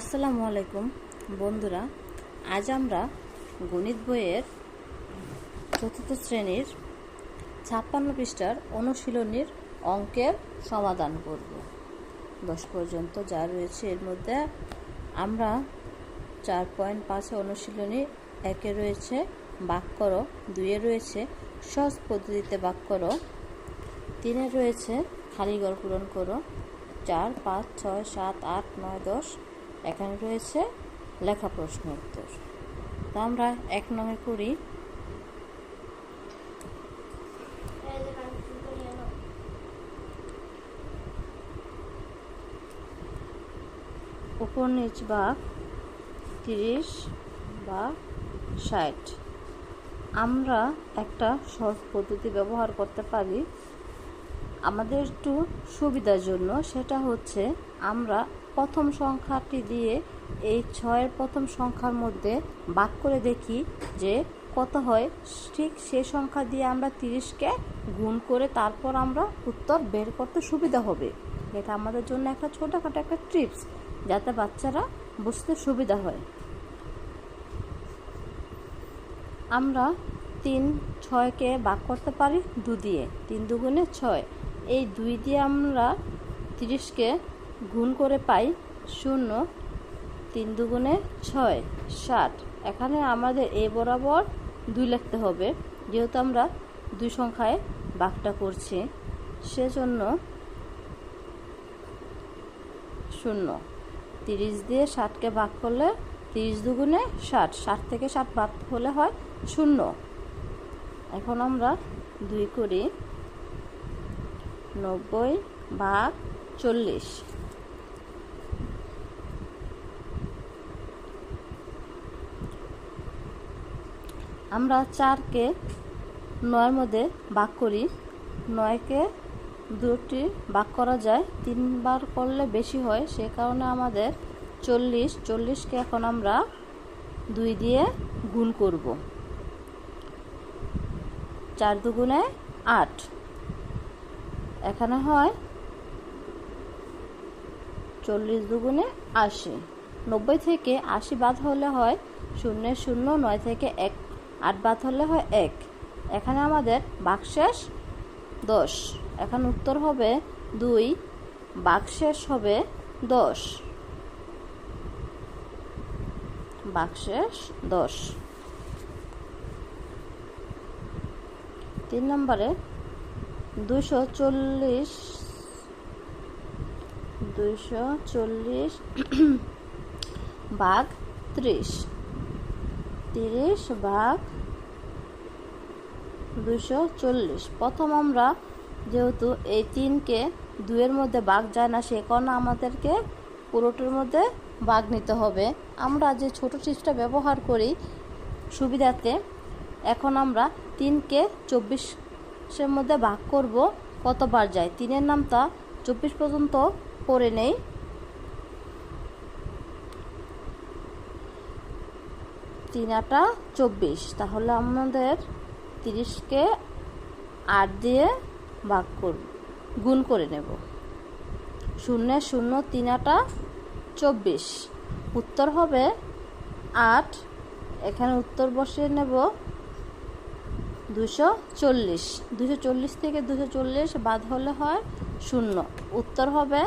আসসালামু আলাইকুম বন্ধুরা, আজ আমরা গণিত বইয়ের চতুর্থ শ্রেণীর 56 পৃষ্ঠার অনুশীলনীর অঙ্কের সমাধান করব। 10 পর্যন্ত যা রয়েছে এর মধ্যে আমরা 4.5 অনুশীলনী 1-এ রয়েছে ভাগ করো, 2-এ রয়েছে সহজ পদ্ধতিতে ভাগ করো, 3-এ রয়েছে খালি ঘর পূরণ করো, 4, 5, 6, 7, 8, 9, 10 এখানে রয়েছে লেখা প্রশ্ন উত্তর। তো আমরা 1 নং করি। উপর নিচ বা 30 বা 60 আমরা একটা সহজ পদ্ধতি ব্যবহার করতে পারি আমাদের একটু সুবিধার জন্য। সেটা হচ্ছে আমরা প্রথম সংখ্যাটি দিয়ে এই 6-এর প্রথম সংখ্যার মধ্যে ভাগ করে দেখি যে কত হয়। ঠিক সেই সংখ্যা দিয়ে আমরা 30কে গুণ করে তারপর আমরা উত্তর বের করতে সুবিধা হবে। এটা আমাদের জন্য একটা ছোটোখাটো একটা টিপস, যাতে বাচ্চারা বুঝতে সুবিধা হয়। আমরা 3, 6কে ভাগ করতে পারি 2 দিয়ে, 3 দুগুণে 6। এই 2 দিয়ে আমরা 30কে গুণ করে পাই 0, 3 দুগুণে 6, 60। এখানে আমাদের এ বরাবর 2 লিখতে হবে, যেহেতু আমরা 2 সংখ্যায় ভাগটা করছি, সেজন্য 0। 30 দিয়ে 60কে ভাগ করলে 30 দুগুণে 60, 60 থেকে 60 বাদ হলে হয় 0। এখন আমরা 2 করি, 90 ভাগ 40। আমরা 4কে 9-এর মধ্যে ভাগ করি, 9কে 2টি ভাগ করা যায়, 3 বার করলে বেশি হয়, সে কারণে আমাদের 40কে এখন আমরা 2 দিয়ে গুণ করব। 4 দুগুণে 8, এখানে হয় 40 দুগুণে 80। 90 থেকে 80 বাদ হলে হয় 0, 0, 9 থেকে 1, 8 বাদ হলে হয় 1। এখানে আমাদের ভাগশেষ 10। এখন উত্তর হবে 2, ভাগশেষ হবে 10, ভাগশেষ 10। 3 নম্বরে 240 ভাগ 30, 30 ভাগ 240। প্রথম আমরা যেহেতু এই 3কে 2-এর মধ্যে ভাগ যায় না, সে কারণে আমাদেরকে পুরোটার মধ্যে ভাগ নিতে হবে। আমরা যে ছোট টিপসটা ব্যবহার করি সুবিধাতে, এখন আমরা 3কে 24-এর মধ্যে ভাগ করব, কতবার যায় 3-এর নামটা 24 পর্যন্ত করে নেই। 3 8 24, তাহলে আমাদের 30কে 8 দিয়ে ভাগ করব, গুণ করে নেব। 0, 0, 3 8 24, উত্তর হবে 8। এখানে উত্তর বসিয়ে নেব 240। 240 থেকে 240 বাদ হলে হয় 0, উত্তর হবে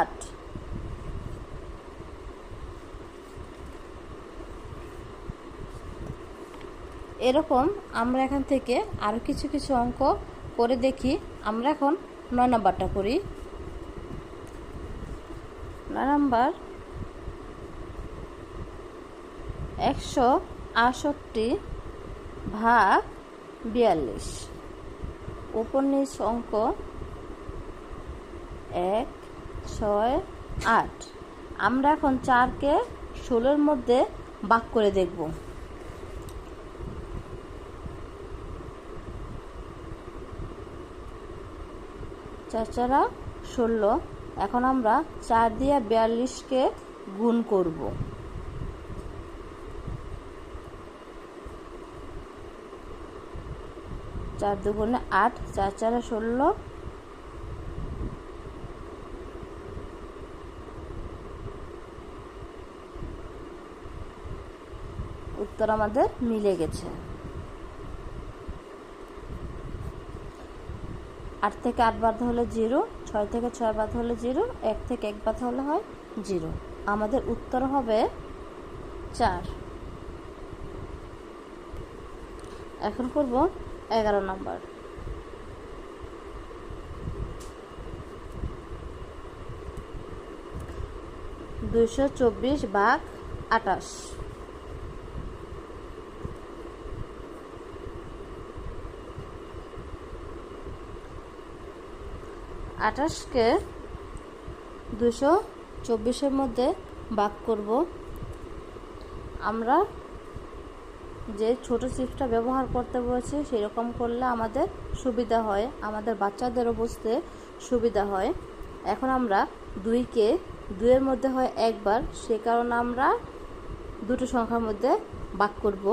8। এরকম আমরা এখান থেকে আরও কিছু কিছু অঙ্ক করে দেখি। আমরা এখন 9 নাম্বারটা করি। 9 নাম্বার 168 ভাগ 42। উপর নিচ অঙ্ক 1, 6, 8। আমরা এখন 4কে 16-এর মধ্যে ভাগ করে দেখব। 4 4 16। এখন আমরা 4 দিয়ে 42কে গুণ করব। 4 দুগুণে 8, 4 4 16, উত্তর আমাদের মিলে গেছে। 8 থেকে 8 বাদ হলে 0, 6 থেকে 6 বাদ হলে 0, 1 থেকে 1 বাদ হলে হয় 0। আমাদের উত্তর হবে 4। এখন করব 11 নম্বর। 224 ভাগ 28। 28কে 224-এর মধ্যে ভাগ করব। আমরা যে ছোট চিপসটা ব্যবহার করতে বলেছি সেরকম করলে আমাদের সুবিধা হয়, আমাদের বাচ্চাদেরও বুঝতে সুবিধা হয়। এখন আমরা 2কে 2-এর মধ্যে হয় একবার, সে কারণে আমরা দুটো সংখ্যার মধ্যে ভাগ করব।